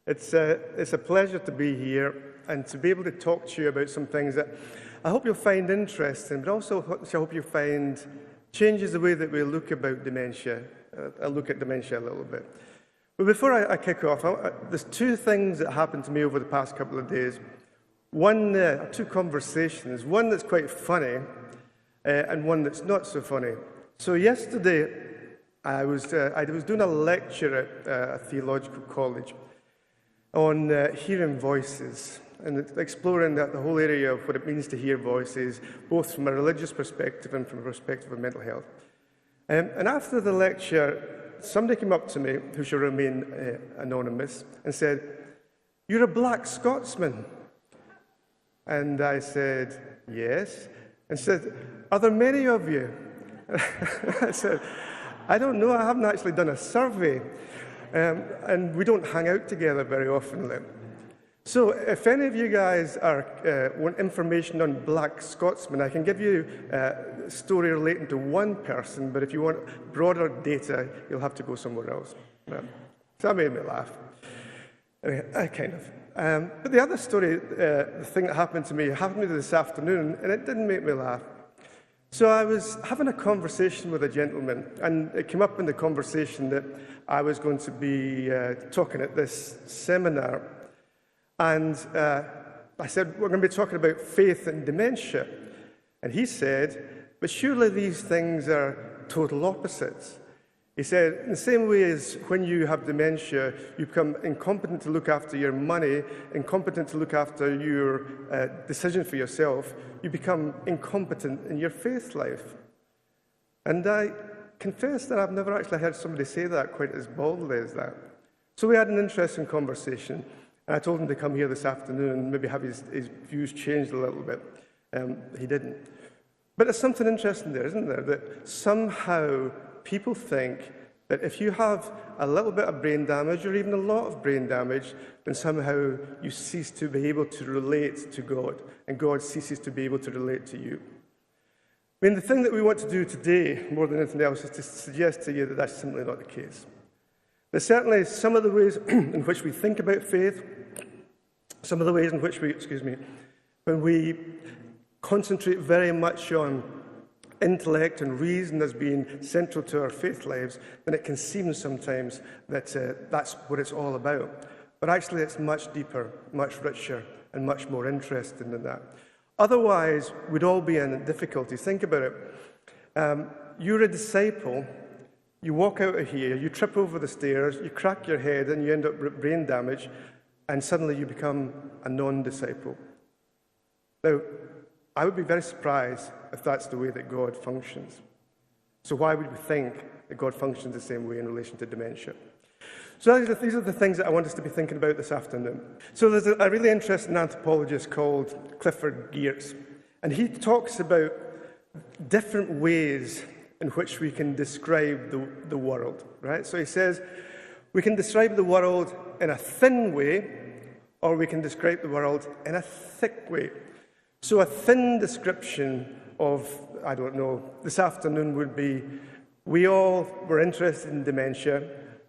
It's a pleasure to be here and to be able to talk to you about some things that I hope you'll find interesting, but also I hope you'll find changes the way that we look about dementia. I'll look at dementia a little bit. But before I kick off, there's two things that happened to me over the past couple of days. Two conversations, one that's quite funny and one that's not so funny. So yesterday, I was doing a lecture at a theological college on hearing voices and exploring the whole area of what it means to hear voices, both from a religious perspective and from a perspective of mental health. And after the lecture, somebody came up to me, who shall remain anonymous, and said, "You're a black Scotsman." And I said, "Yes." And said, "Are there many of you?" I said, "I don't know, I haven't actually done a survey. And we don't hang out together very often." So if any of you guys want information on black Scotsmen, I can give you a story relating to one person, but if you want broader data, you'll have to go somewhere else. So that made me laugh. Kind of. But the other story, the thing that happened to me this afternoon, and it didn't make me laugh. So I was having a conversation with a gentleman, and it came up in the conversation that I was going to be talking at this seminar. And I said, "We're going to be talking about faith and dementia." And he said, "But surely these things are total opposites." He said, "In the same way as when you have dementia, you become incompetent to look after your money, incompetent to look after your decision for yourself, you become incompetent in your faith life." And I confess that I've never actually heard somebody say that quite as boldly as that. So we had an interesting conversation, and I told him to come here this afternoon and maybe have his views changed a little bit. He didn't. But there's something interesting there, isn't there? That somehow people think that if you have a little bit of brain damage or even a lot of brain damage, then somehow you cease to be able to relate to God, and God ceases to be able to relate to you. I mean, the thing that we want to do today, more than anything else, is to suggest to you that that's simply not the case. There's certainly some of the ways in which we think about faith, some of the ways in which when we concentrate very much on intellect and reason as being central to our faith lives, then it can seem sometimes that that's what it's all about. But actually it's much deeper, much richer, and much more interesting than that. Otherwise, we'd all be in difficulties. Think about it. You're a disciple, you walk out of here, you trip over the stairs, you crack your head, and you end up with brain damage, and suddenly you become a non-disciple. Now, I would be very surprised if that's the way that God functions. So why would we think that God functions the same way in relation to dementia? So these are the things that I want us to be thinking about this afternoon. So there's a really interesting anthropologist called Clifford Geertz, and he talks about different ways in which we can describe the world, right? So he says, we can describe the world in a thin way, or we can describe the world in a thick way. So a thin description of, I don't know, this afternoon would be, we all were interested in dementia,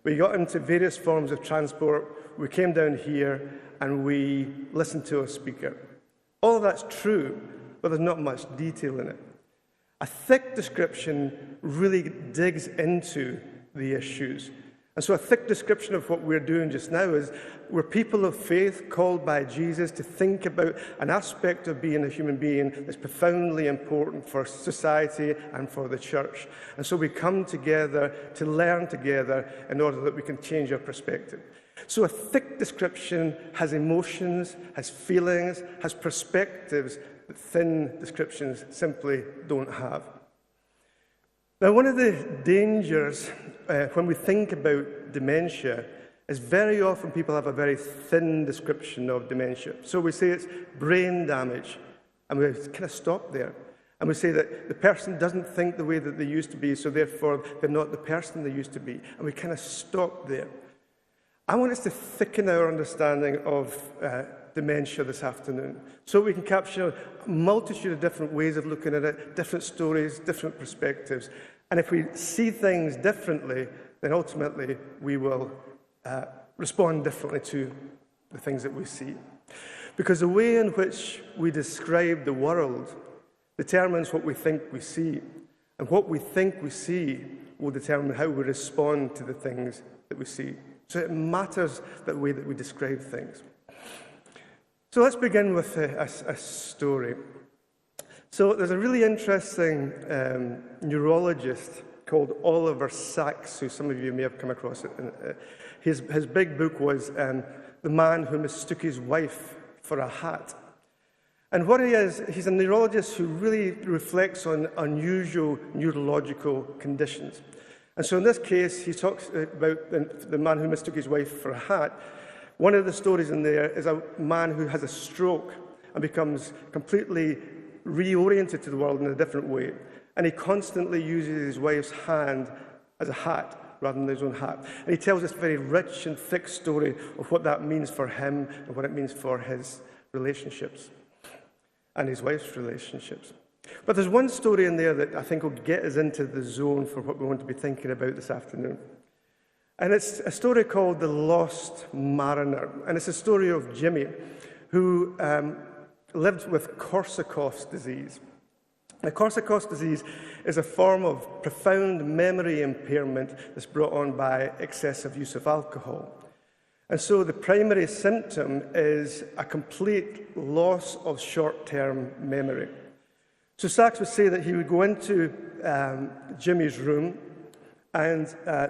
we got into various forms of transport, we came down here, and we listened to a speaker. All of that's true, but there's not much detail in it. A thick description really digs into the issues. And so a thick description of what we're doing just now is we're people of faith called by Jesus to think about an aspect of being a human being that's profoundly important for society and for the church. And so we come together to learn together in order that we can change our perspective. So a thick description has emotions, has feelings, has perspectives that thin descriptions simply don't have. Now, one of the dangers when we think about dementia is very often people have a very thin description of dementia. So we say it's brain damage, and we kind of stop there. And we say that the person doesn't think the way that they used to be, so therefore they're not the person they used to be. And we kind of stop there. I want us to thicken our understanding of dementia this afternoon, so we can capture a multitude of different ways of looking at it, different stories, different perspectives. And if we see things differently, then ultimately we will respond differently to the things that we see. Because the way in which we describe the world determines what we think we see. And what we think we see will determine how we respond to the things that we see. So it matters the way that we describe things. So let's begin with a story. So there's a really interesting neurologist called Oliver Sacks, who some of you may have come across. His big book was The Man Who Mistook His Wife for a Hat. And what he is, he's a neurologist who really reflects on unusual neurological conditions. And so in this case, he talks about the man who mistook his wife for a hat. One of the stories in there is a man who has a stroke and becomes completely reoriented to the world in a different way. And he constantly uses his wife's hand as a hat rather than his own hat. And he tells this very rich and thick story of what that means for him and what it means for his relationships and his wife's relationships. But there's one story in there that I think will get us into the zone for what we want to be thinking about this afternoon. And it's a story called The Lost Mariner. And it's a story of Jimmy, who lived with Korsakoff's disease. Now, Korsakoff's disease is a form of profound memory impairment that's brought on by excessive use of alcohol. And so the primary symptom is a complete loss of short-term memory. So Sacks would say that he would go into Jimmy's room and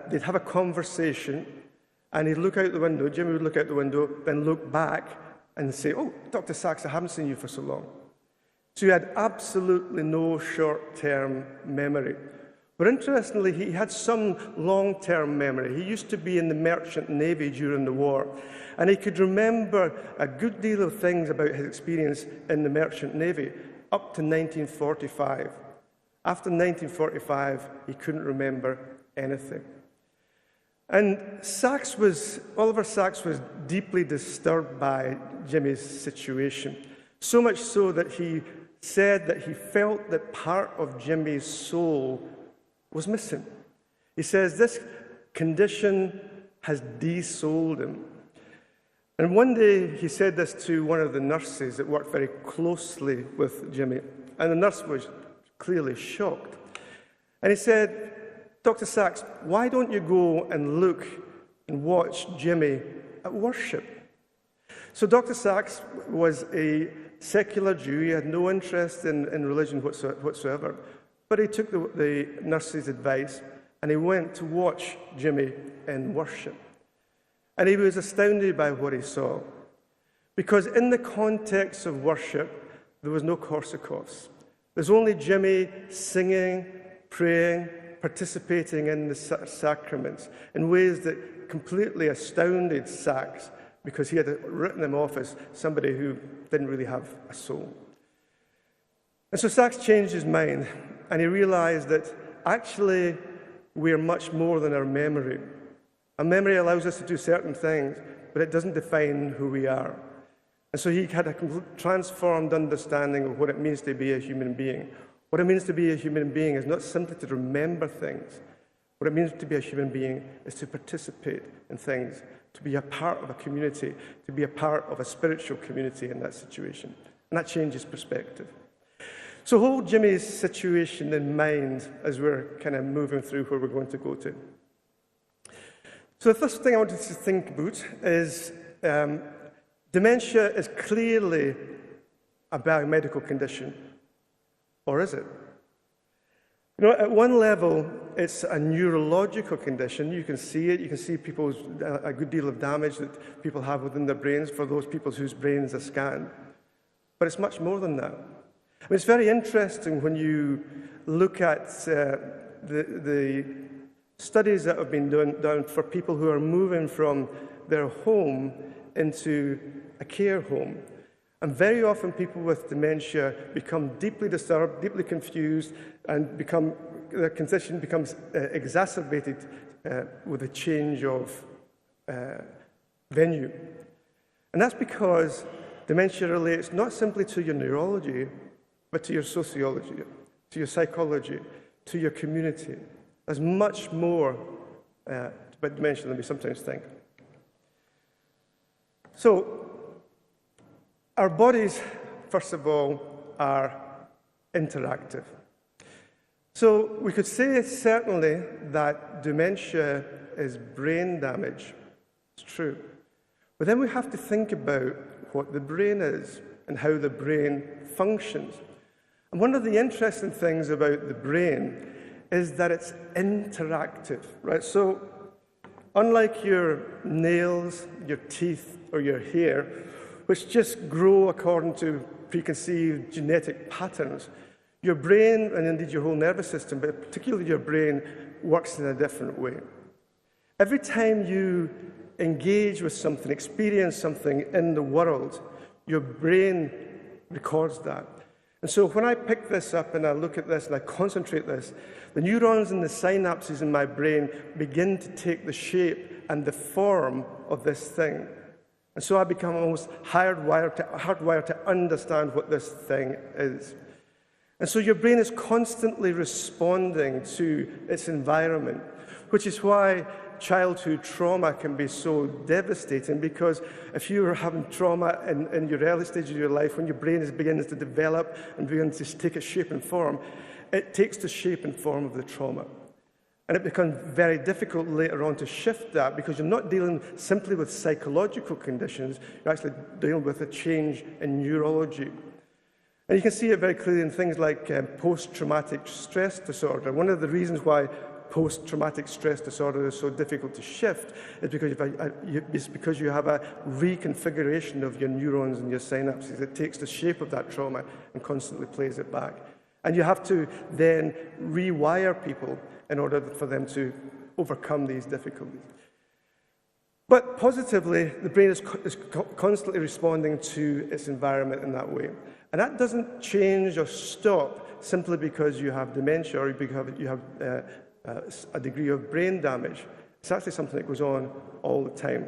they'd have a conversation and he'd look out the window, Jimmy would look out the window, then look back and say, "Oh, Dr. Sacks, I haven't seen you for so long." So he had absolutely no short-term memory. But interestingly, he had some long-term memory. He used to be in the Merchant Navy during the war, and he could remember a good deal of things about his experience in the Merchant Navy up to 1945. After 1945, he couldn't remember anything. And Oliver Sacks was deeply disturbed by Jimmy's situation, so much so that he said that he felt that part of Jimmy's soul was missing. He says this condition has de-souled him. And one day he said this to one of the nurses that worked very closely with Jimmy, and the nurse was clearly shocked. And he said, "Dr. Sacks, why don't you go and look and watch Jimmy at worship?" So Dr. Sacks was a secular Jew. He had no interest in religion whatsoever. But he took the nurse's advice and he went to watch Jimmy in worship. And he was astounded by what he saw. Because in the context of worship, there was no Korsakoffs. There's only Jimmy singing, praying, participating in the sacraments in ways that completely astounded Sacks, because he had written him off as somebody who didn't really have a soul. And so Sacks changed his mind, and he realized that actually we're much more than our memory. Our memory allows us to do certain things, but it doesn't define who we are. And so he had a transformed understanding of what it means to be a human being. What it means to be a human being is not simply to remember things. What it means to be a human being is to participate in things, to be a part of a community, to be a part of a spiritual community in that situation. And that changes perspective. So hold Jimmy's situation in mind as we're kind of moving through where we're going to go to. So the first thing I wanted to think about is dementia is clearly a biomedical condition. Or is it? You know, at one level, it's a neurological condition. You can see it. You can see a good deal of damage that people have within their brains for those people whose brains are scanned. But it's much more than that. I mean, it's very interesting when you look at the studies that have been done for people who are moving from their home into a care home. And very often people with dementia become deeply disturbed, deeply confused, and their condition becomes exacerbated with a change of venue. And that's because dementia relates not simply to your neurology, but to your sociology, to your psychology, to your community. There's much more about dementia than we sometimes think. So, our bodies, first of all, are interactive. So we could say certainly that dementia is brain damage. It's true. But then we have to think about what the brain is and how the brain functions. And one of the interesting things about the brain is that it's interactive, right? So unlike your nails, your teeth, or your hair, which just grow according to preconceived genetic patterns, your brain, and indeed your whole nervous system, but particularly your brain, works in a different way. Every time you engage with something, experience something in the world, your brain records that. And so when I pick this up and I look at this and I concentrate this, the neurons and the synapses in my brain begin to take the shape and the form of this thing. And so I become almost hardwired to understand what this thing is. And so your brain is constantly responding to its environment, which is why childhood trauma can be so devastating, because if you're having trauma in your early stages of your life, when your brain begins to develop and begins to take its shape and form, it takes the shape and form of the trauma. And it becomes very difficult later on to shift that, because you're not dealing simply with psychological conditions, you're actually dealing with a change in neurology. And you can see it very clearly in things like post-traumatic stress disorder. One of the reasons why post-traumatic stress disorder is so difficult to shift is because you have a reconfiguration of your neurons and your synapses. It takes the shape of that trauma and constantly plays it back. And you have to then rewire people in order for them to overcome these difficulties. But positively, the brain is constantly responding to its environment in that way. And that doesn't change or stop simply because you have dementia or you have a degree of brain damage. It's actually something that goes on all the time.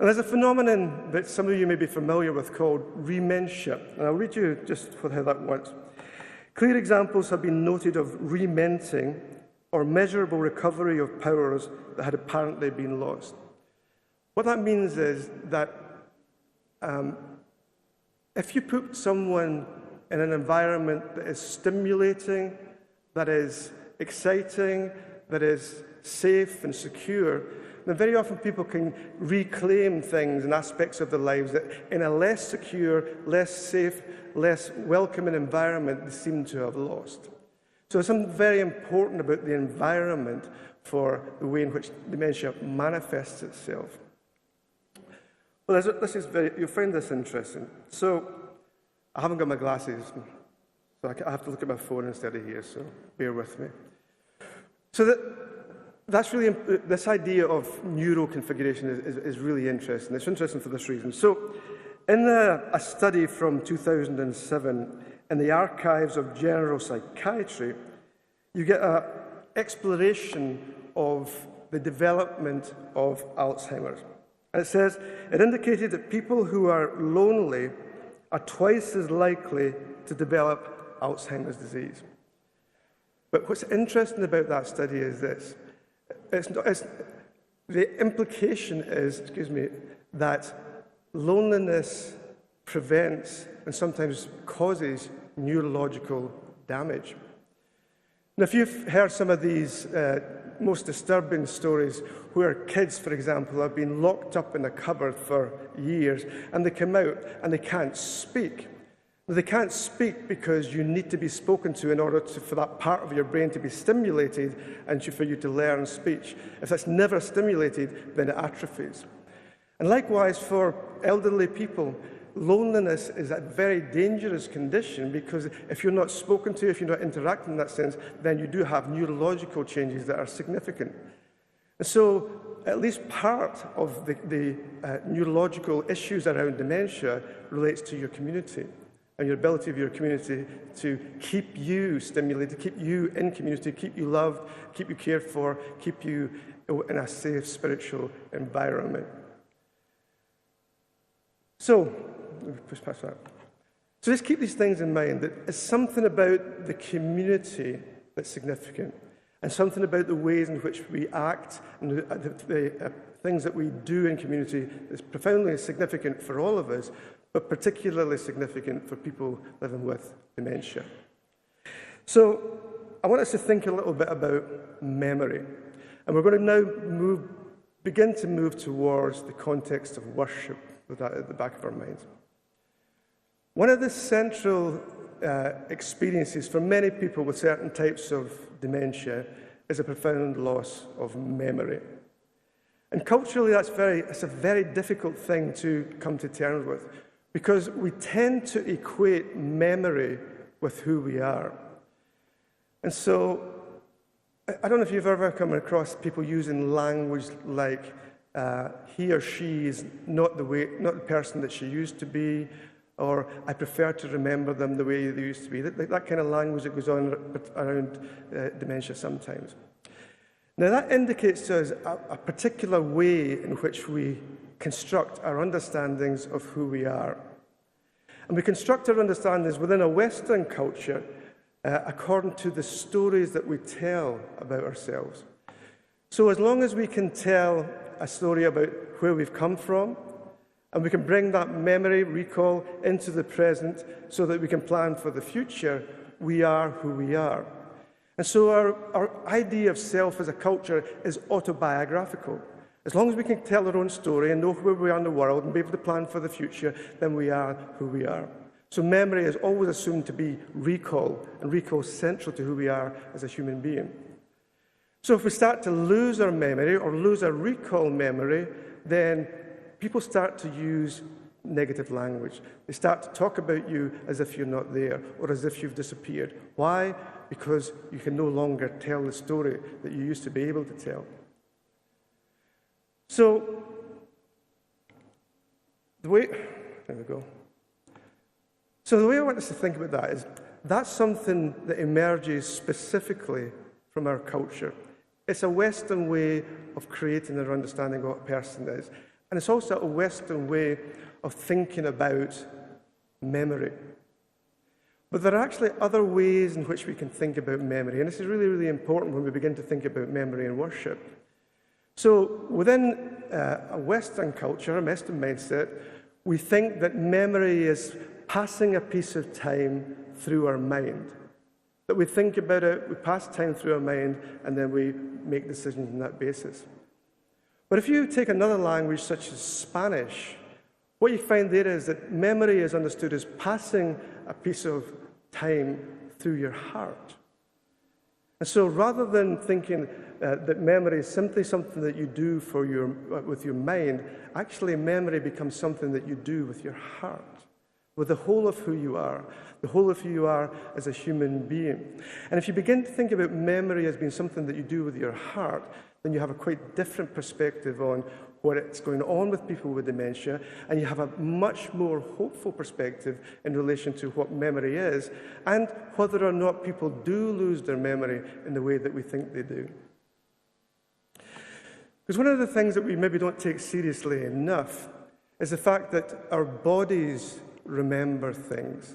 And there's a phenomenon that some of you may be familiar with called rementia. And I'll read you just how that works. Clear examples have been noted of rementing, or measurable recovery of powers that had apparently been lost. What that means is that if you put someone in an environment that is stimulating, that is exciting, that is safe and secure, then very often people can reclaim things and aspects of their lives that in a less secure, less safe, less welcoming environment they seem to have lost. So there's something very important about the environment for the way in which dementia manifests itself. Well, you'll find this interesting. So I haven't got my glasses, so I have to look at my phone instead of here, so bear with me. So that's really, this idea of neuroconfiguration is really interesting. It's interesting for this reason. So in a study from 2007 in the Archives of General Psychiatry, you get an exploration of the development of Alzheimer's. And it says, it indicated that people who are lonely are twice as likely to develop Alzheimer's disease. But what's interesting about that study is this. The implication is, that loneliness prevents and sometimes causes neurological damage. Now, if you've heard some of these most disturbing stories where kids, for example, have been locked up in a cupboard for years and they come out and they can't speak. They can't speak because you need to be spoken to in order for that part of your brain to be stimulated and for you to learn speech. If that's never stimulated, then it atrophies. And likewise, for elderly people, loneliness is a very dangerous condition, because if you're not spoken to, if you're not interacting in that sense, then you do have neurological changes that are significant. And so at least part of the neurological issues around dementia relates to your community and your ability of your community to keep you stimulated, keep you in community, keep you loved, keep you cared for, keep you in a safe spiritual environment. So, let me push past that. So let's keep these things in mind, that it's something about the community that's significant. and something about the ways in which we act and the things that we do in community is profoundly significant for all of us, but particularly significant for people living with dementia. So I want us to think a little bit about memory. And we're going to now begin to move towards the context of worship with that at the back of our minds. One of the central experiences for many people with certain types of dementia is a profound loss of memory. And culturally, it's a very difficult thing to come to terms with, because we tend to equate memory with who we are. And so, I don't know if you've ever come across people using language like he or she is not the person that she used to be, or I prefer to remember them the way they used to be. That kind of language that goes on around dementia sometimes. Now that indicates to us a particular way in which we construct our understandings of who we are. And we construct our understandings within a Western culture according to the stories that we tell about ourselves. So as long as we can tell a story about where we've come from, and we can bring that memory, recall, into the present so that we can plan for the future, we are who we are. And so our idea of self as a culture is autobiographical. As long as we can tell our own story and know where we are in the world and be able to plan for the future, then we are who we are. So memory is always assumed to be recall, and recall is central to who we are as a human being. So if we start to lose our memory or lose our recall memory, then people start to use negative language. They start to talk about you as if you're not there or as if you've disappeared. Why? Because you can no longer tell the story that you used to be able to tell. So, there we go. So the way I want us to think about that is that's something that emerges specifically from our culture. It's a Western way of creating our understanding of what a person is. And it's also a Western way of thinking about memory. But there are actually other ways in which we can think about memory. And this is really, really important when we begin to think about memory and worship. So within a Western culture, a Western mindset, we think that memory is passing a piece of time through our mind. That we think about it, we pass time through our mind, and then we make decisions on that basis. But if you take another language such as Spanish, what you find there is that memory is understood as passing a piece of time through your heart. And so rather than thinking that memory is simply something that you do with your mind, actually memory becomes something that you do with your heart, with the whole of who you are, the whole of who you are as a human being. And if you begin to think about memory as being something that you do with your heart, then you have a quite different perspective on what's going on with people with dementia, and you have a much more hopeful perspective in relation to what memory is, and whether or not people do lose their memory in the way that we think they do. Because one of the things that we maybe don't take seriously enough is the fact that our bodies remember things.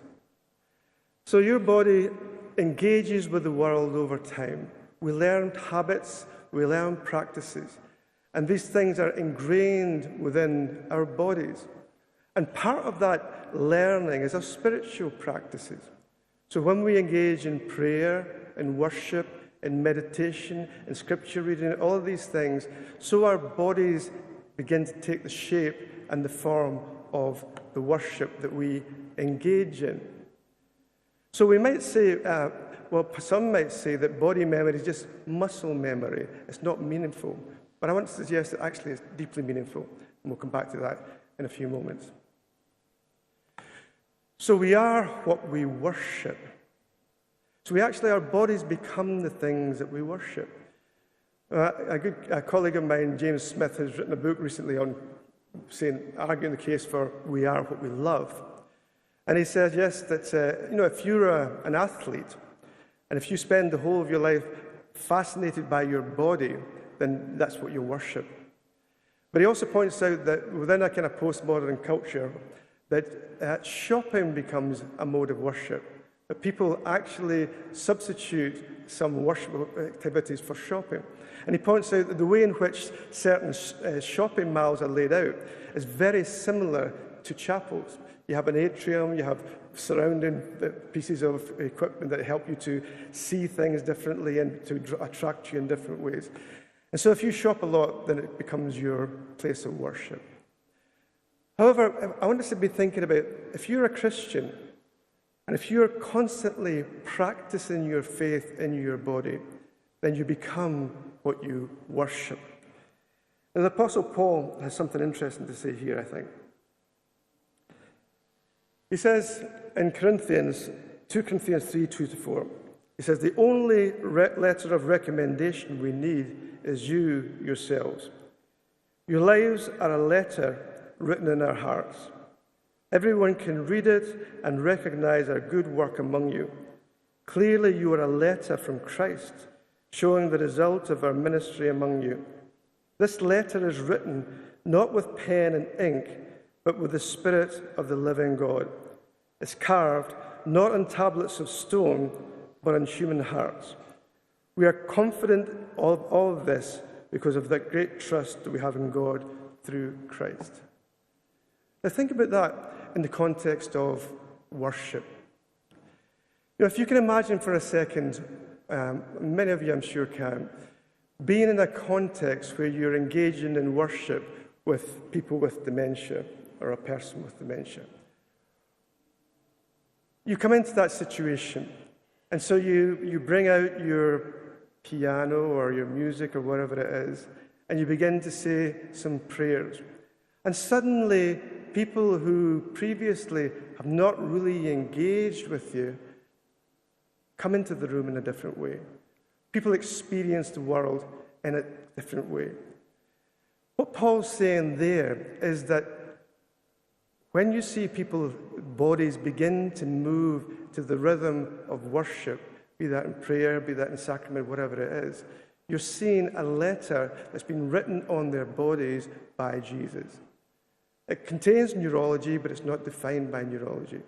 So your body engages with the world over time. We learn habits, we learn practices, and these things are ingrained within our bodies. And part of that learning is our spiritual practices. So when we engage in prayer, in worship, in meditation, in scripture reading, all of these things, so our bodies begin to take the shape and the form of the worship that we engage in. So we might say, some might say that body memory is just muscle memory. It's not meaningful. But I want to suggest that actually it's deeply meaningful. And we'll come back to that in a few moments. So we are what we worship. So our bodies become the things that we worship. A colleague of mine, James Smith, has written a book recently on arguing the case for we are what we love. And he says, yes, that if you're an athlete, and if you spend the whole of your life fascinated by your body, then that's what you worship. But he also points out that within a kind of postmodern culture, that shopping becomes a mode of worship. That people actually substitute some worship activities for shopping. And he points out that the way in which certain shopping malls are laid out is very similar to chapels. You have an atrium, you have surrounding pieces of equipment that help you to see things differently and to attract you in different ways. And so if you shop a lot, then it becomes your place of worship. However, I want us to be thinking about, if you're a Christian, and if you're constantly practicing your faith in your body, then you become what you worship. Now, the Apostle Paul has something interesting to say here, I think. He says in 2 Corinthians 3, 2-4, he says, the only letter of recommendation we need is you yourselves. Your lives are a letter written in our hearts. Everyone can read it and recognize our good work among you. Clearly, you are a letter from Christ, showing the result of our ministry among you. This letter is written not with pen and ink, but with the Spirit of the living God. It's carved not on tablets of stone, but on human hearts. We are confident of all of this because of that great trust that we have in God through Christ. Now think about that in the context of worship. You know, if you can imagine for a second, many of you I'm sure can, being in a context where you're engaging in worship with people with dementia or a person with dementia. You come into that situation, and so you bring out your piano or your music or whatever it is, and you begin to say some prayers. And suddenly, people who previously have not really engaged with you come into the room in a different way. People experience the world in a different way. What Paul's saying there is that when you see people's bodies begin to move to the rhythm of worship, be that in prayer, be that in sacrament, whatever it is, you're seeing a letter that's been written on their bodies by Jesus. It contains neurology, but it's not defined by neurology.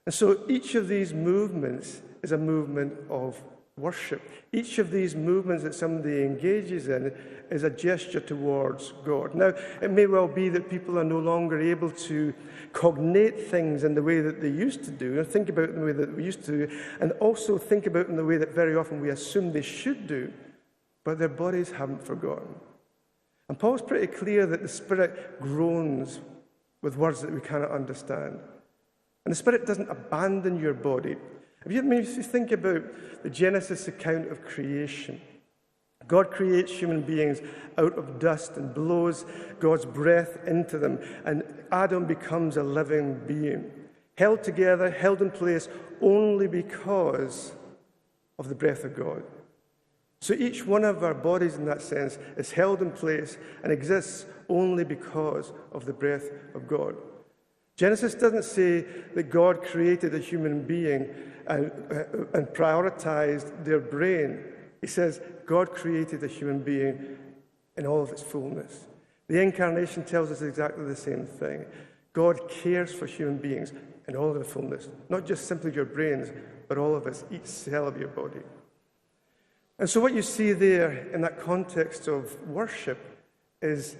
And so each of these movements is a movement of worship. Each of these movements that somebody engages in is a gesture towards God. Now, it may well be that people are no longer able to cognate things in the way that they used to do, and think about it in the way that we used to, and also think about it in the way that very often we assume they should do, but their bodies haven't forgotten. And Paul's pretty clear that the Spirit groans with words that we cannot understand. And the Spirit doesn't abandon your body. If you think about the Genesis account of creation, God creates human beings out of dust and blows God's breath into them, and Adam becomes a living being, held together, held in place only because of the breath of God. So each one of our bodies in that sense is held in place and exists only because of the breath of God. Genesis doesn't say that God created a human being and prioritized their brain. He says God created a human being in all of its fullness. The Incarnation tells us exactly the same thing. God cares for human beings in all of their fullness, not just simply your brains, but all of us, each cell of your body. And so what you see there in that context of worship is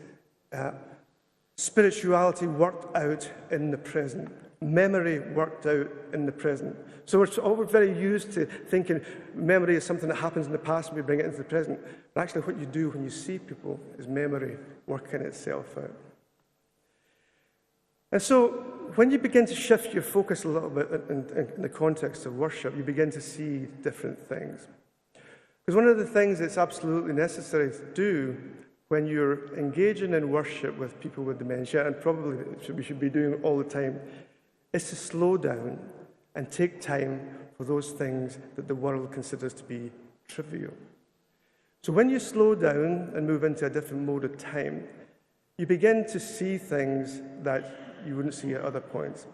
spirituality worked out in the present, memory worked out in the present. So we're very used to thinking memory is something that happens in the past and we bring it into the present. But actually what you do when you see people is memory working itself out. And so when you begin to shift your focus a little bit in the context of worship, you begin to see different things. Because one of the things that's absolutely necessary to do when you're engaging in worship with people with dementia, and probably we should be doing it all the time, is to slow down and take time for those things that the world considers to be trivial. So when you slow down and move into a different mode of time, you begin to see things that you wouldn't see at other points.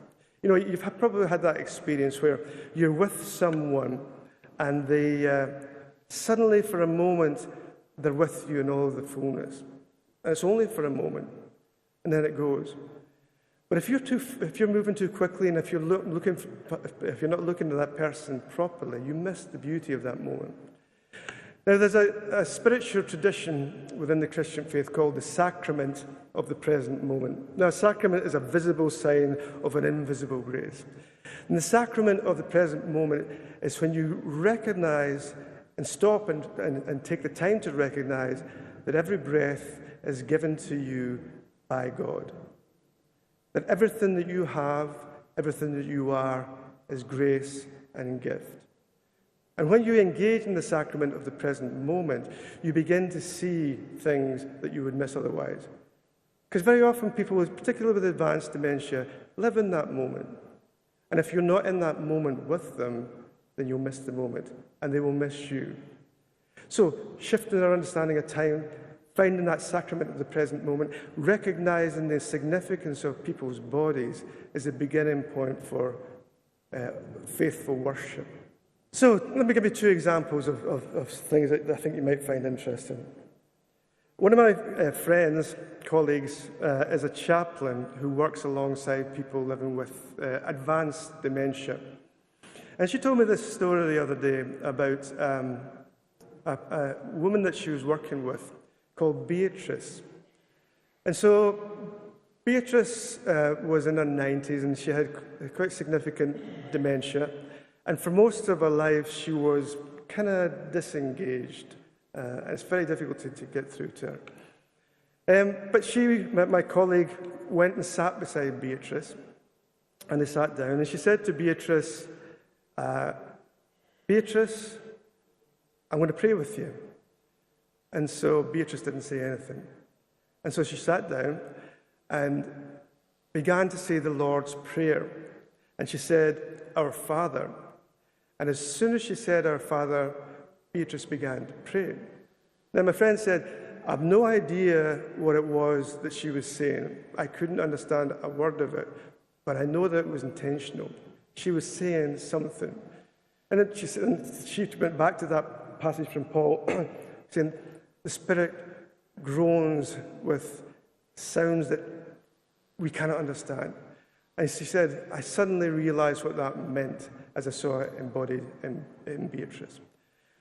You know, you've probably had that experience where you're with someone and they suddenly for a moment they're with you in all of the fullness. And it's only for a moment, and then it goes. But if you're moving too quickly, and if you're not looking at that person properly, you miss the beauty of that moment. Now, there's a spiritual tradition within the Christian faith called the Sacrament of the present moment. Now, a sacrament is a visible sign of an invisible grace. And the sacrament of the present moment is when you recognize and stop and take the time to recognize that every breath is given to you by God. That everything that you have, everything that you are, is grace and gift. And when you engage in the sacrament of the present moment, you begin to see things that you would miss otherwise. Because very often people, particularly with advanced dementia, live in that moment. And if you're not in that moment with them, then you'll miss the moment, and they will miss you. So, shifting our understanding of time, finding that sacrament of the present moment, recognizing the significance of people's bodies is a beginning point for faithful worship. So let me give you two examples of things that I think you might find interesting. One of my friends, colleagues, is a chaplain who works alongside people living with advanced dementia. And she told me this story the other day about a woman that she was working with called Beatrice. And so Beatrice was in her 90s, and she had quite significant dementia. And for most of her life, she was kind of disengaged. It's very difficult to get through to her. But my colleague, went and sat beside Beatrice, and they sat down, and she said to Beatrice, Beatrice, I'm going to pray with you. And so Beatrice didn't say anything. And so she sat down and began to say the Lord's Prayer. And she said, Our Father. And as soon as she said, Our Father, Beatrice began to pray. Now, my friend said, I have no idea what it was that she was saying. I couldn't understand a word of it, but I know that it was intentional. She was saying something. And then she went back to that passage from Paul, saying, the Spirit groans with sounds that we cannot understand. And she said, I suddenly realized what that meant as I saw it embodied in Beatrice.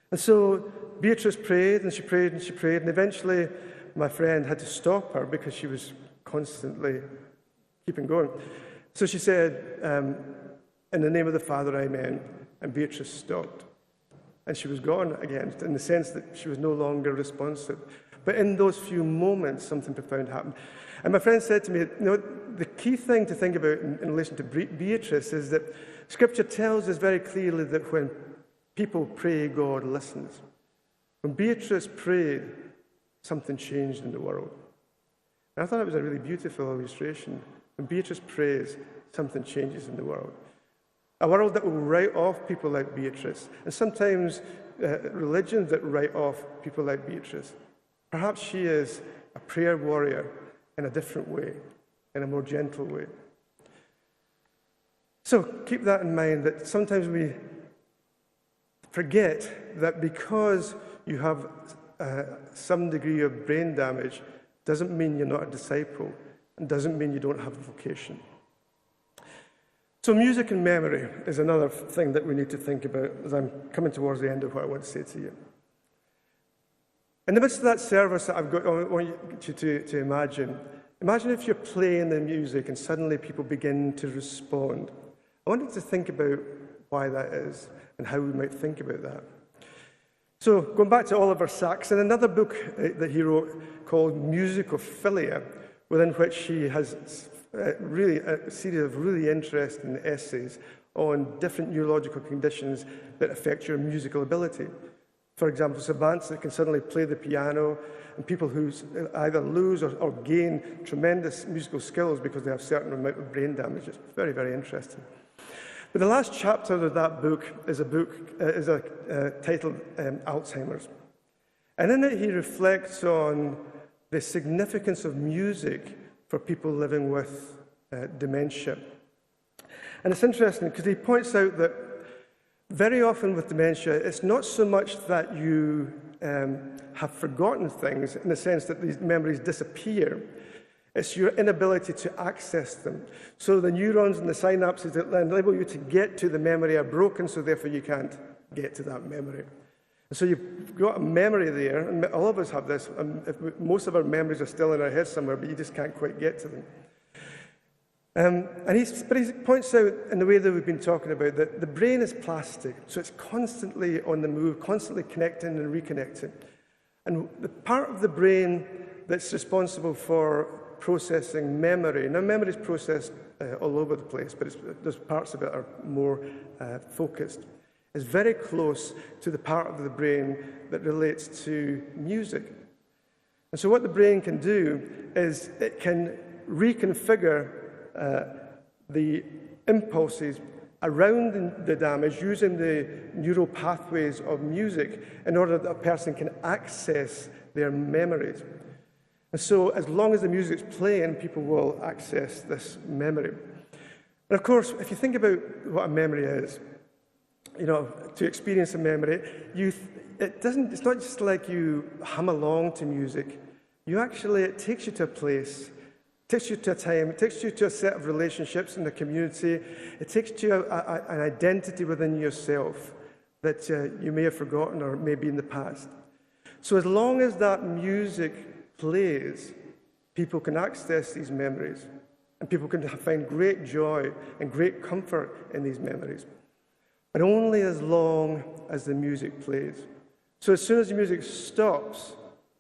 And so Beatrice prayed, and she prayed, and she prayed, and eventually my friend had to stop her because she was constantly keeping going. So she said, in the name of the Father, Amen, and Beatrice stopped. And she was gone again, in the sense that she was no longer responsive. But in those few moments, something profound happened. And my friend said to me, the key thing to think about in relation to Beatrice is that Scripture tells us very clearly that when people pray, God listens. When Beatrice prayed, something changed in the world. And I thought it was a really beautiful illustration. When Beatrice prays, something changes in the world. A world that will write off people like Beatrice, and sometimes religions that write off people like Beatrice. Perhaps she is a prayer warrior in a different way, in a more gentle way. So keep that in mind, that sometimes we forget that because you have some degree of brain damage doesn't mean you're not a disciple, and doesn't mean you don't have a vocation. So music and memory is another thing that we need to think about as I'm coming towards the end of what I want to say to you. In the midst of that service that I've got, I want you to imagine if you're playing the music and suddenly people begin to respond. I want you to think about why that is and how we might think about that. So going back to Oliver Sacks, in another book that he wrote called Musicophilia, within which he has really a series of really interesting essays on different neurological conditions that affect your musical ability. For example, savants that can suddenly play the piano, and people who either lose or gain tremendous musical skills because they have a certain amount of brain damage. It's very, very interesting. But the last chapter of that book is titled Alzheimer's. And in it he reflects on the significance of music for people living with dementia. And it's interesting because he points out that very often with dementia, it's not so much that you have forgotten things in the sense that these memories disappear. It's your inability to access them. So the neurons and the synapses that enable you to get to the memory are broken, so therefore you can't get to that memory. And so you've got a memory there, and all of us have this. Most of our memories are still in our head somewhere, but you just can't quite get to them. But he points out, in the way that we've been talking about, that the brain is plastic, so it's constantly on the move, constantly connecting and reconnecting. And the part of the brain that's responsible for processing memory, now memory is processed all over the place, but there's parts of it are more focused, is very close to the part of the brain that relates to music. And so what the brain can do is it can reconfigure the impulses around the damage using the neural pathways of music in order that a person can access their memories. And so as long as the music's playing, people will access this memory. And of course, if you think about what a memory is, to experience a memory, it's not just like you hum along to music. It takes you to a place, it takes you to a time, it takes you to a set of relationships in the community, it takes you to an identity within yourself that you may have forgotten or maybe in the past. So as long as that music plays, people can access these memories, and people can find great joy and great comfort in these memories. But only as long as the music plays. So as soon as the music stops,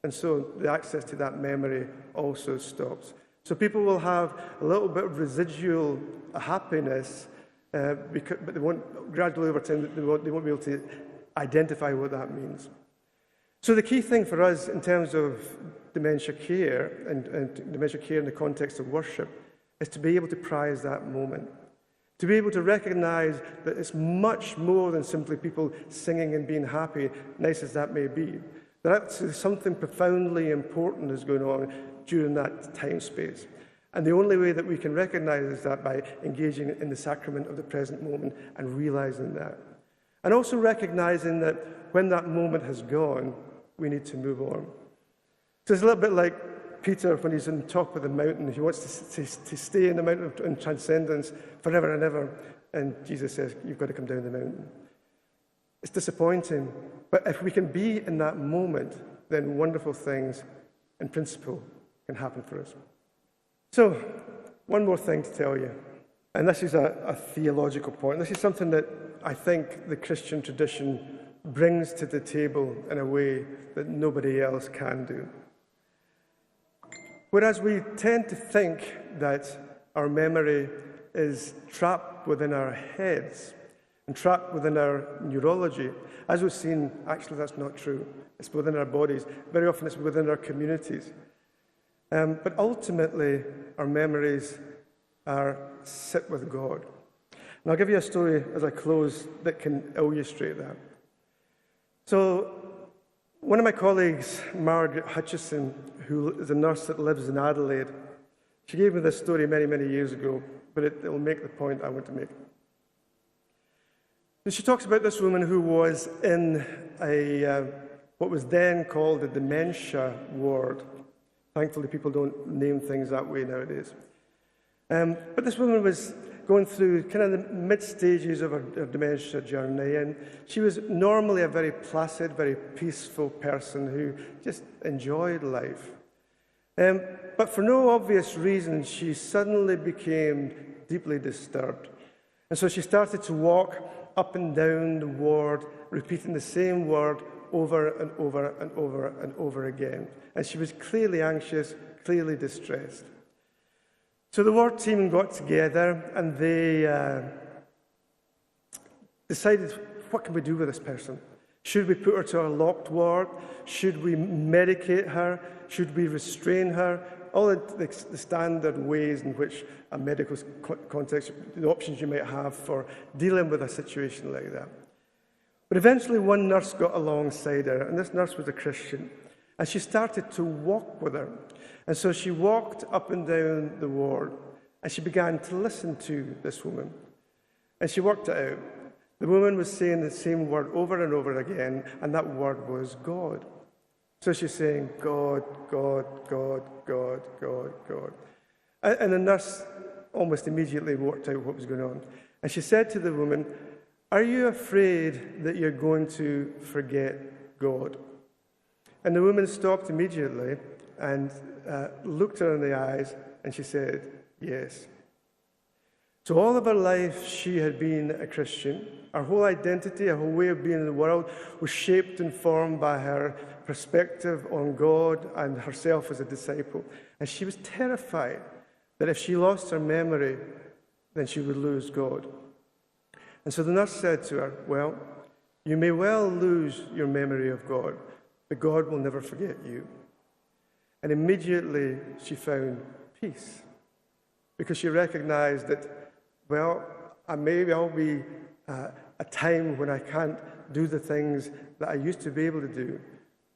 and so the access to that memory also stops. So people will have a little bit of residual happiness, but they won't, gradually over time, they won't be able to identify what that means. So the key thing for us in terms of dementia care and dementia care in the context of worship is to be able to prize that moment. To be able to recognize that it's much more than simply people singing and being happy, nice as that may be. That actually something profoundly important is going on during that time space. And the only way that we can recognize is that by engaging in the sacrament of the present moment and realizing that. And also recognizing that when that moment has gone, we need to move on. So it's a little bit like Peter when he's on top of the mountain. He wants to stay in the mountain in transcendence forever and ever. And Jesus says, you've got to come down the mountain. It's disappointing. But if we can be in that moment, then wonderful things, in principle, can happen for us. So, one more thing to tell you. And this is a theological point. This is something that I think the Christian tradition brings to the table in a way that nobody else can do. Whereas we tend to think that our memory is trapped within our heads and trapped within our neurology, as we've seen, actually that's not true. It's within our bodies. Very often it's within our communities. But ultimately, our memories sit with God. And I'll give you a story as I close that can illustrate that. So, one of my colleagues, Margaret Hutchison, who is a nurse that lives in Adelaide, she gave me this story many, many years ago, but it will make the point I want to make. And she talks about this woman who was in what was then called a dementia ward. Thankfully, people don't name things that way nowadays. But this woman was going through kind of the mid-stages of her dementia journey, and she was normally a very placid, very peaceful person who just enjoyed life. But for no obvious reason, she suddenly became deeply disturbed. And so she started to walk up and down the ward, repeating the same word over and over and over and over again. And she was clearly anxious, clearly distressed. So the ward team got together and they decided, what can we do with this person? Should we put her to a locked ward? Should we medicate her? Should we restrain her? All the standard ways in which a medical context, the options you might have for dealing with a situation like that. But eventually one nurse got alongside her, and this nurse was a Christian, and she started to walk with her. And so she walked up and down the ward, and she began to listen to this woman. And she worked it out. The woman was saying the same word over and over again, and that word was God. So she's saying, God, God, God, God, God, God. And the nurse almost immediately worked out what was going on. And she said to the woman, "Are you afraid that you're going to forget God?" And the woman stopped immediately and looked her in the eyes, and she said, "Yes." So all of her life, she had been a Christian. Her whole identity, her whole way of being in the world was shaped and formed by her perspective on God and herself as a disciple. And she was terrified that if she lost her memory, then she would lose God. And so the nurse said to her, "Well, you may well lose your memory of God, but God will never forget you." And immediately she found peace, because she recognized that, well, I may well be a time when I can't do the things that I used to be able to do,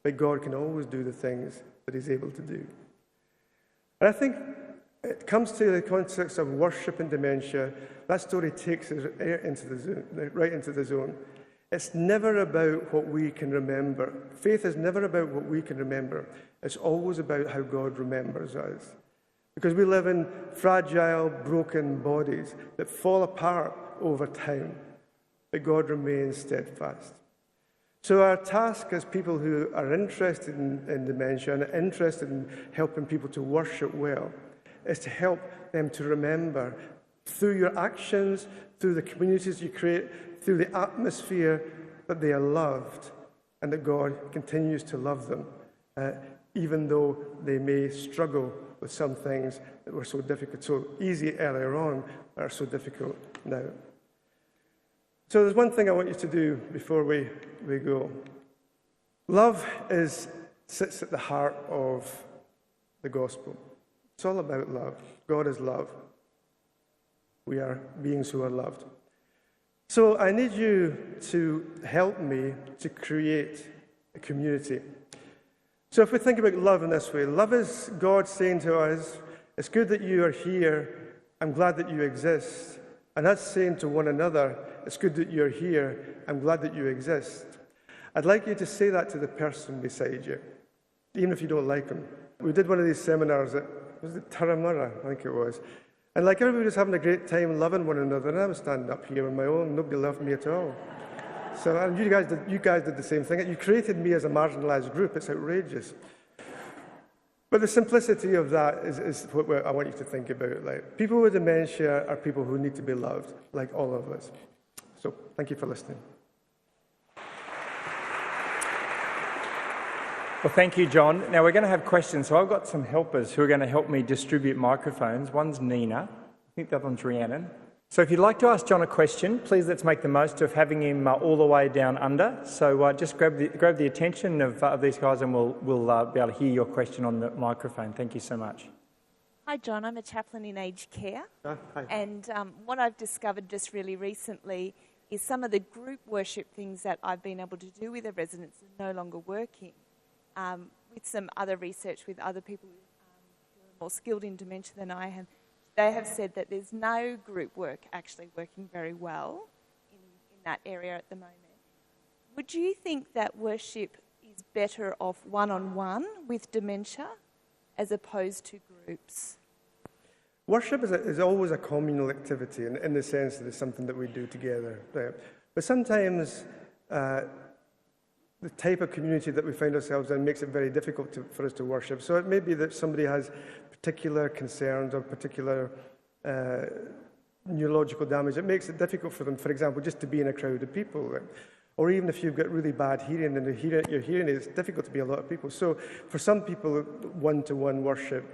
but God can always do the things that he's able to do. And I think it comes to the context of worship and dementia. That story takes us right into the zone. It's never about what we can remember. Faith is never about what we can remember. It's always about how God remembers us. Because we live in fragile, broken bodies that fall apart over time, but God remains steadfast. So our task as people who are interested in dementia and interested in helping people to worship well is to help them to remember through your actions, through the communities you create, through the atmosphere, that they are loved and that God continues to love them, even though they may struggle with some things that were so difficult, so easy earlier on, that are so difficult now. So there's one thing I want you to do before we go. Love sits at the heart of the gospel. It's all about love. God is love. We are beings who are loved. So I need you to help me to create a community. So if we think about love in this way, love is God saying to us, "It's good that you are here. I'm glad that you exist." And that's saying to one another, "It's good that you're here. I'm glad that you exist." I'd like you to say that to the person beside you, even if you don't like them. We did one of these seminars was it Turramurra, I think it was. And like everybody was having a great time loving one another, and I was standing up here on my own, nobody loved me at all. So and you guys did the same thing. You created me as a marginalised group. It's outrageous. But the simplicity of that is what I want you to think about. Like, people with dementia are people who need to be loved, like all of us. So thank you for listening. Well, thank you, John. Now we're going to have questions. So I've got some helpers who are going to help me distribute microphones. One's Nina. I think the other one's Rhiannon. So if you'd like to ask John a question, please let's make the most of having him all the way down under. So just grab the attention of these guys, and we'll be able to hear your question on the microphone. Thank you so much. Hi, John. I'm a chaplain in aged care. Hi. And what I've discovered just really recently is some of the group worship things that I've been able to do with the residents are no longer working. With some other research with other people who are more skilled in dementia than I am, they have said that there's no group work actually working very well in that area at the moment. Would you think that worship is better off one-on-one with dementia as opposed to groups? Worship is always a communal activity in the sense that it's something that we do together. Right? But sometimes the type of community that we find ourselves in makes it very difficult for us to worship. So it may be that somebody has particular concerns or particular neurological damage. It makes it difficult for them, for example, just to be in a crowd of people. Right? Or even if you've got really bad hearing and your hearing is difficult to be a lot of people. So for some people, one-to-one worship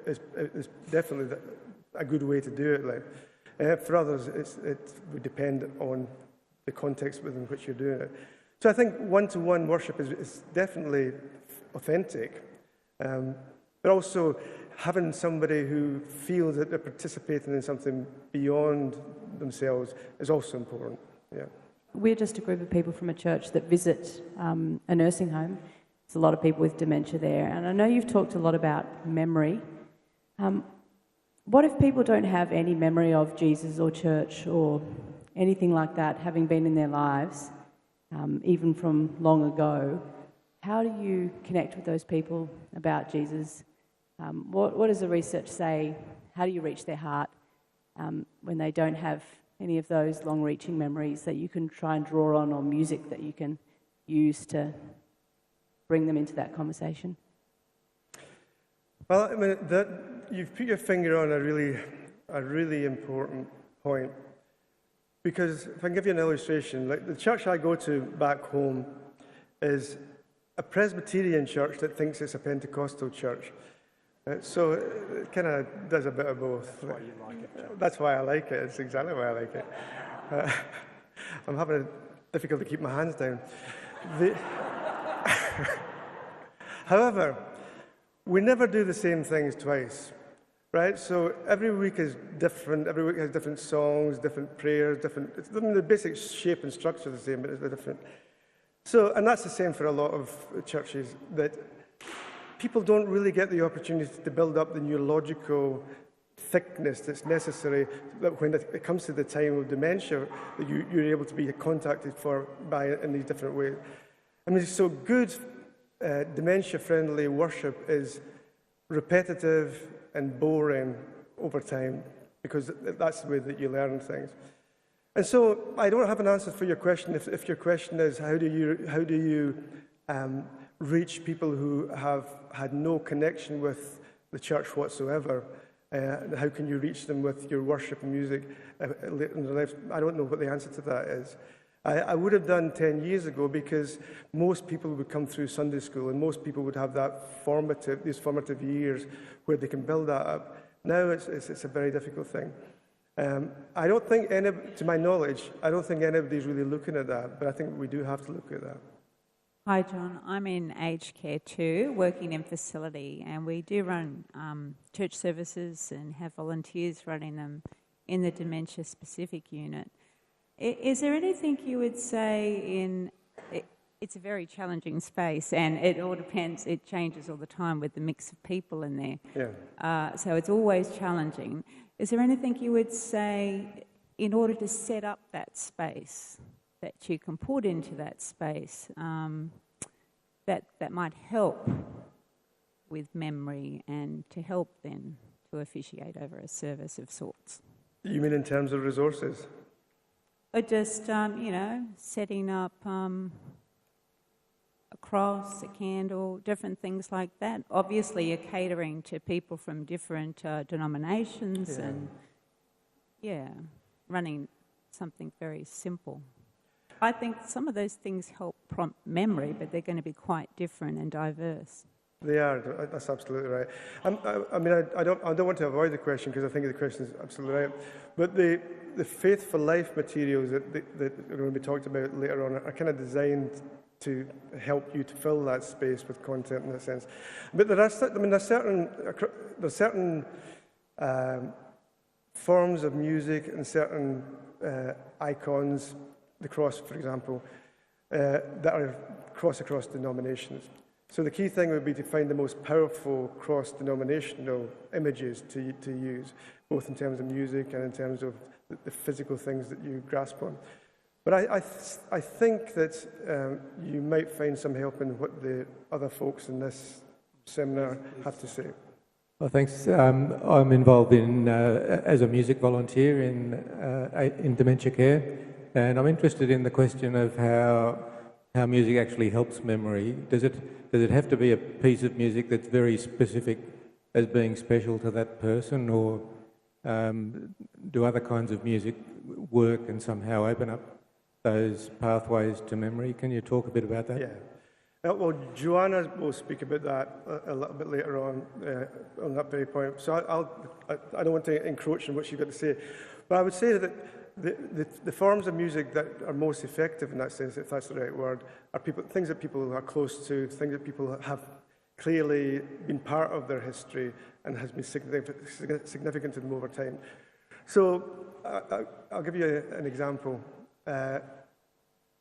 is definitely a good way to do it. Like. For others, it would depend on the context within which you're doing it. So I think one-to-one worship is definitely authentic, but also having somebody who feels that they're participating in something beyond themselves is also important. Yeah. We're just a group of people from a church that visit a nursing home. There's a lot of people with dementia there, and I know you've talked a lot about memory. What if people don't have any memory of Jesus or church or anything like that, having been in their lives? Even from long ago, how do you connect with those people about Jesus? What does the research say how do you reach their heart when they don't have any of those long-reaching memories that you can try and draw on, or music that you can use to bring them into that conversation? Well, I mean, you've put your finger on a really important point, because if I can give you an illustration, like the church I go to back home is a Presbyterian church that thinks it's a Pentecostal church. So it kind of does a bit of both. That's why you like it, John. That's why I like it. It's exactly why I like it. I'm having a difficulty to keep my hands down. However, we never do the same things twice, right? So every week is different. Every week has different songs, different prayers, different. I mean, the basic shape and structure is the same, but it's different. So, and that's the same for a lot of churches, that people don't really get the opportunity to build up the neurological thickness that's necessary, that when it comes to the time of dementia, that you're able to be contacted by in these different ways. I mean, so good dementia-friendly worship is repetitive and boring over time, because that's the way that you learn things. And so I don't have an answer for your question. If your question is how do you reach people who have had no connection with the church whatsoever, how can you reach them with your worship and music later in their life? I don't know what the answer to that is. I would have done 10 years ago, because most people would come through Sunday school and most people would have these formative years where they can build that up. Now it's a very difficult thing. I don't think to my knowledge, I don't think anybody's really looking at that, but I think we do have to look at that. Hi John, I'm in aged care too, working in facility, and we do run church services and have volunteers running them in the dementia specific unit. Is there anything you would say it's a very challenging space, and it all depends, it changes all the time with the mix of people in there. Yeah. So it's always challenging. Is there anything you would say in order to set up that space that you can put into that space that might help with memory and to help then to officiate over a service of sorts? You mean in terms of resources? Or just, setting up a cross, a candle, different things like that. Obviously, you're catering to people from different denominations and, running something very simple. I think some of those things help prompt memory, but they're going to be quite different and diverse. They are. That's absolutely right. I don't want to avoid the question, because I think the question is absolutely right. But the Faith for Life materials that are going to be talked about later on are kind of designed to help you to fill that space with content in that sense. But there's certain forms of music and certain icons, the cross, for example, that are across denominations. So the key thing would be to find the most powerful cross-denominational images to use, both in terms of music and in terms of the physical things that you grasp on. But I think that you might find some help in what the other folks in this seminar have to say. Well, thanks. I'm involved as a music volunteer in dementia care, and I'm interested in the question of how music actually helps memory. Does it have to be a piece of music that's very specific as being special to that person, or do other kinds of music work and somehow open up those pathways to memory? Can you talk a bit about that? Yeah. Well, Joanna will speak about that a little bit later on that very point. So I don't want to encroach on what she's got to say, but I would say that the forms of music that are most effective in that sense, if that's the right word, are things that people are close to, things that people have clearly been part of their history and has been significant to them over time. So I'll give you an example. I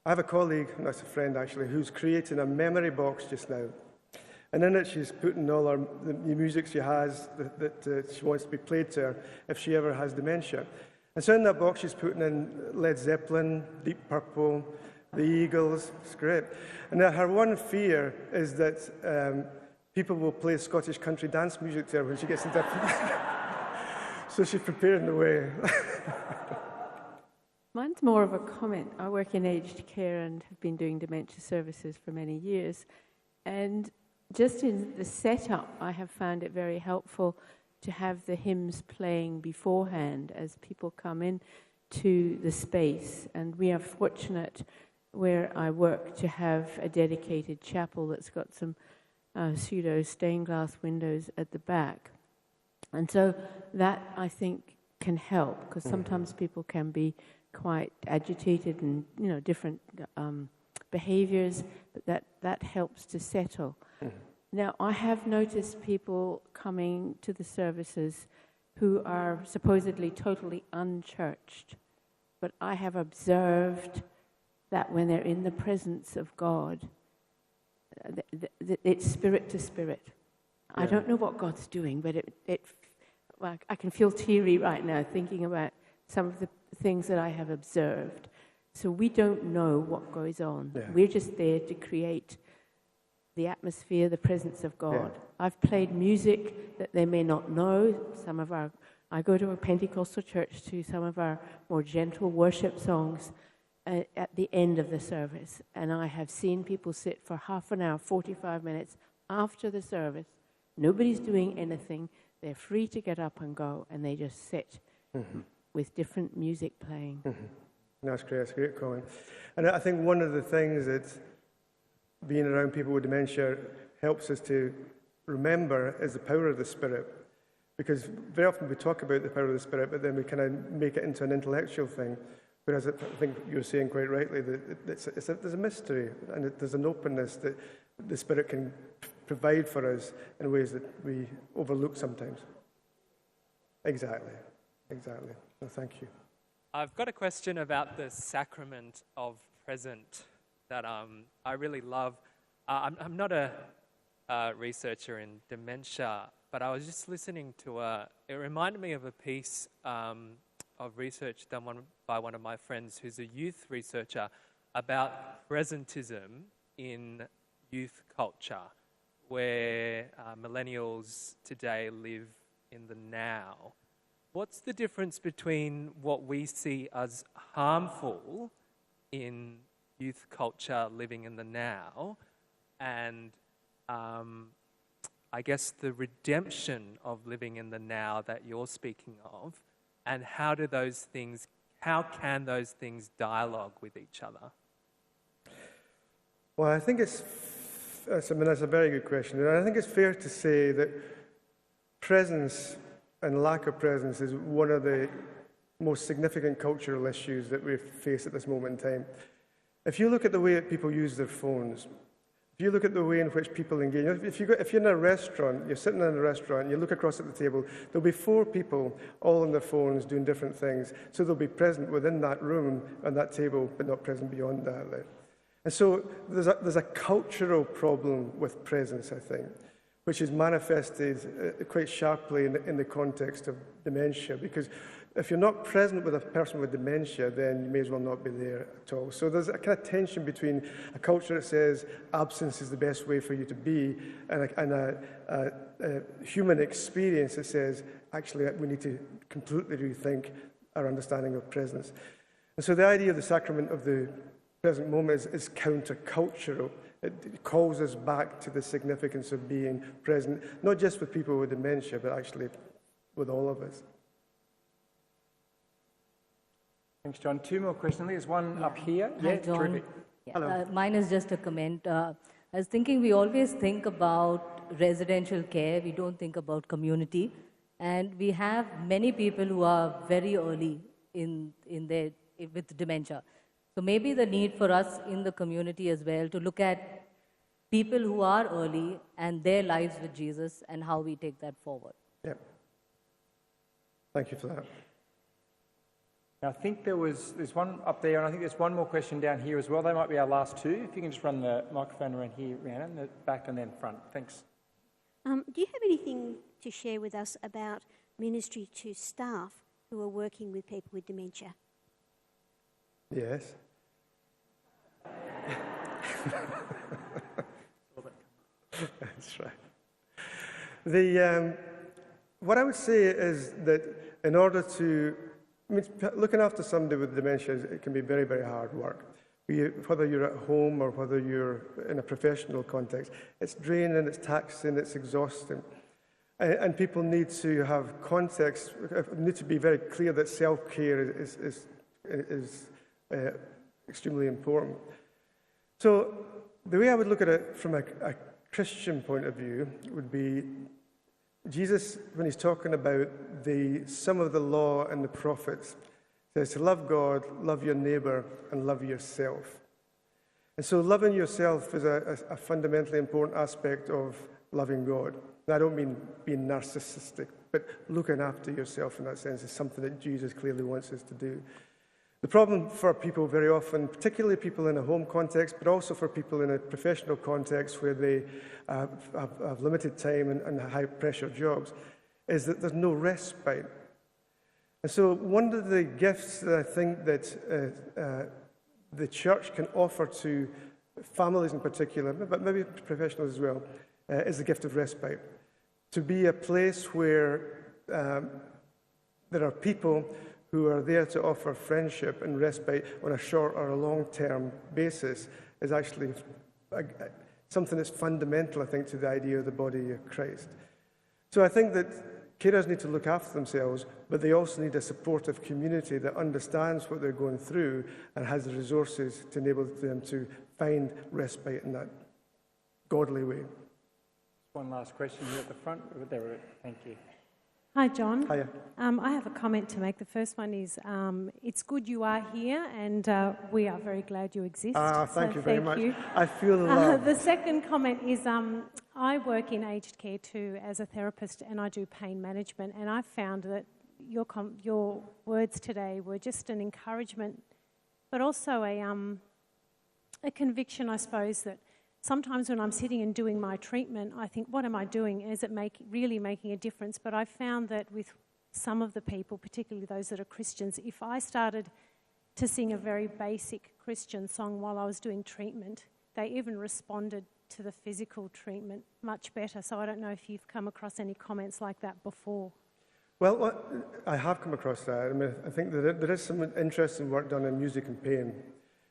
have a colleague, and that's a friend actually, who's creating a memory box just now. And in it she's putting all the music she has that she wants to be played to her if she ever has dementia. And so in that box she's putting in Led Zeppelin, Deep Purple, the Eagles. It's great. And her one fear is that people will play Scottish country dance music to her when she gets into So she's preparing the way. Mine's more of a comment. I work in aged care and have been doing dementia services for many years. And just in the setup, I have found it very helpful to have the hymns playing beforehand as people come in to the space. And we are fortunate where I work to have a dedicated chapel that's got some pseudo stained glass windows at the back. And so that, I think, can help, because sometimes people can be quite agitated and, different behaviors, but that helps to settle. Now, I have noticed people coming to the services who are supposedly totally unchurched, but I have observed that when they're in the presence of God, it's spirit to spirit. Yeah. I don't know what God's doing, but well, I can feel teary right now thinking about some of the things that I have observed. So we don't know what goes on. Yeah. We're just there to create the atmosphere, the presence of God. Yeah. I've played music that they may not know. I go to a Pentecostal church to some of our more gentle worship songs at the end of the service. And I have seen people sit for half an hour, 45 minutes after the service. Nobody's doing anything. They're free to get up and go, and they just sit with different music playing. That's great. That's a great comment. And I think one of the things that being around people with dementia helps us to remember is the power of the Spirit. Because very often we talk about the power of the Spirit, but then we kind of make it into an intellectual thing. Whereas I think you're saying quite rightly that there's a mystery and there's an openness that the Spirit can provide for us in ways that we overlook sometimes. Exactly. Well, thank you. I've got a question about the sacrament of present that I really love. I'm not a researcher in dementia, but I was just listening to it reminded me of a piece of research done by one of my friends who's a youth researcher about presentism in youth culture, where millennials today live in the now. What's the difference between what we see as harmful in youth culture living in the now and I guess the redemption of living in the now that you're speaking of, and how can those things dialogue with each other? Well, I think that's a very good question. And I think it's fair to say that presence and lack of presence is one of the most significant cultural issues that we face at this moment in time. If you look at the way that people use their phones, if you look at the way in which people engage, if you're in a restaurant, you're sitting in a restaurant, you look across at the table, there'll be 4 people all on their phones doing different things. So they'll be present within that room and that table, but not present beyond that. And so there's a cultural problem with presence, I think, which is manifested quite sharply in the context of dementia, because if you're not present with a person with dementia, then you may as well not be there at all. So there's a kind of tension between a culture that says absence is the best way for you to be, and a human experience that says, actually, we need to completely rethink our understanding of presence. And so the idea of the sacrament of the present moment is countercultural. It calls us back to the significance of being present, not just with people with dementia, but actually with all of us. Thanks, John. 2 more questions. There's one up here. Hi, John. Terrific. Hello. Mine is just a comment. I was thinking we always think about residential care. We don't think about community. And we have many people who are very early with dementia. So maybe the need for us in the community as well to look at people who are early and their lives with Jesus and how we take that forward. Yeah. Thank you for that. Now, I think there's one up there, and I think there's one more question down here as well. They might be our last 2. If you can just run the microphone around here, Rhiannon, the back and then front. Thanks. Do you have anything to share with us about ministry to staff who are working with people with dementia? Yes. That's right. What I would say is that in order to, looking after somebody with dementia, it can be very, very hard work. Whether you're at home or whether you're in a professional context, it's draining, it's taxing, it's exhausting. And people need to have context, need to be very clear that self-care is extremely important. So the way I would look at it from a Christian point of view would be Jesus, when he's talking about the sum of the law and the prophets, says to love God, love your neighbour, and love yourself. And so loving yourself is a fundamentally important aspect of loving God. And I don't mean being narcissistic, but looking after yourself in that sense is something that Jesus clearly wants us to do. The problem for people very often, particularly people in a home context, but also for people in a professional context where they have limited time and high-pressure jobs, is that there's no respite. And so one of the gifts that I think that the church can offer to families in particular, but maybe professionals as well, is the gift of respite. To be a place where there are people who are there to offer friendship and respite on a short or a long-term basis is actually something that's fundamental, I think, to the idea of the body of Christ. So I think that carers need to look after themselves, but they also need a supportive community that understands what they're going through and has the resources to enable them to find respite in that godly way. One last question here at the front. There, thank you. Hi, John. Hiya. I have a comment to make. The first one is, it's good you are here, and we are very glad you exist. Thank you very much. You. I feel loved. The second comment is, I work in aged care too as a therapist, and I do pain management, and I found that your words today were just an encouragement, but also a conviction, I suppose, that sometimes when I'm sitting and doing my treatment, I think, what am I doing? Is it really making a difference? But I found that with some of the people, particularly those that are Christians, if I started to sing a very basic Christian song while I was doing treatment, they even responded to the physical treatment much better. So I don't know if you've come across any comments like that before. Well, I have come across that. I mean, I think that there is some interesting work done in music and pain.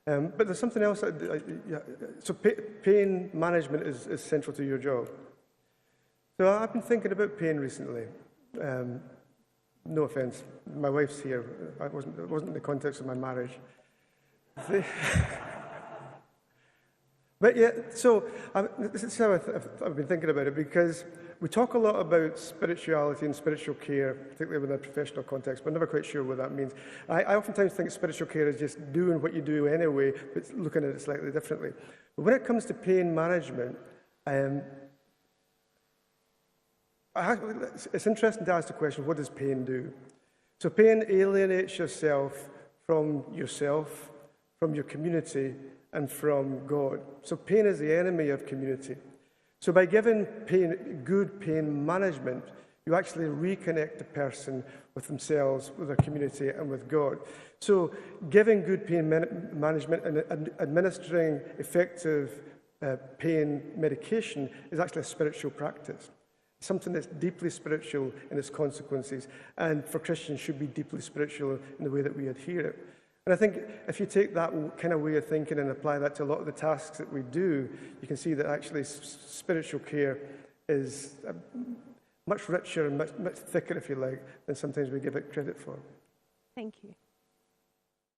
But there's something else. So pain management is central to your job. So I've been thinking about pain recently. No offence, my wife's here. It wasn't in the context of my marriage. But yeah, so this is how I've been thinking about it, because we talk a lot about spirituality and spiritual care, particularly within a professional context, but I'm never quite sure what that means. I oftentimes think spiritual care is just doing what you do anyway, but looking at it slightly differently. But when it comes to pain management, it's interesting to ask the question, what does pain do? So pain alienates yourself, from your community, and from God. So pain is the enemy of community. So by giving good pain management, you actually reconnect the person with themselves, with their community, and with God. So giving good pain management and administering effective pain medication is actually a spiritual practice, something that's deeply spiritual in its consequences, and for Christians should be deeply spiritual in the way that we adhere it. And I think if you take that kind of way of thinking and apply that to a lot of the tasks that we do, you can see that actually spiritual care is much richer and much thicker, if you like, than sometimes we give it credit for. Thank you.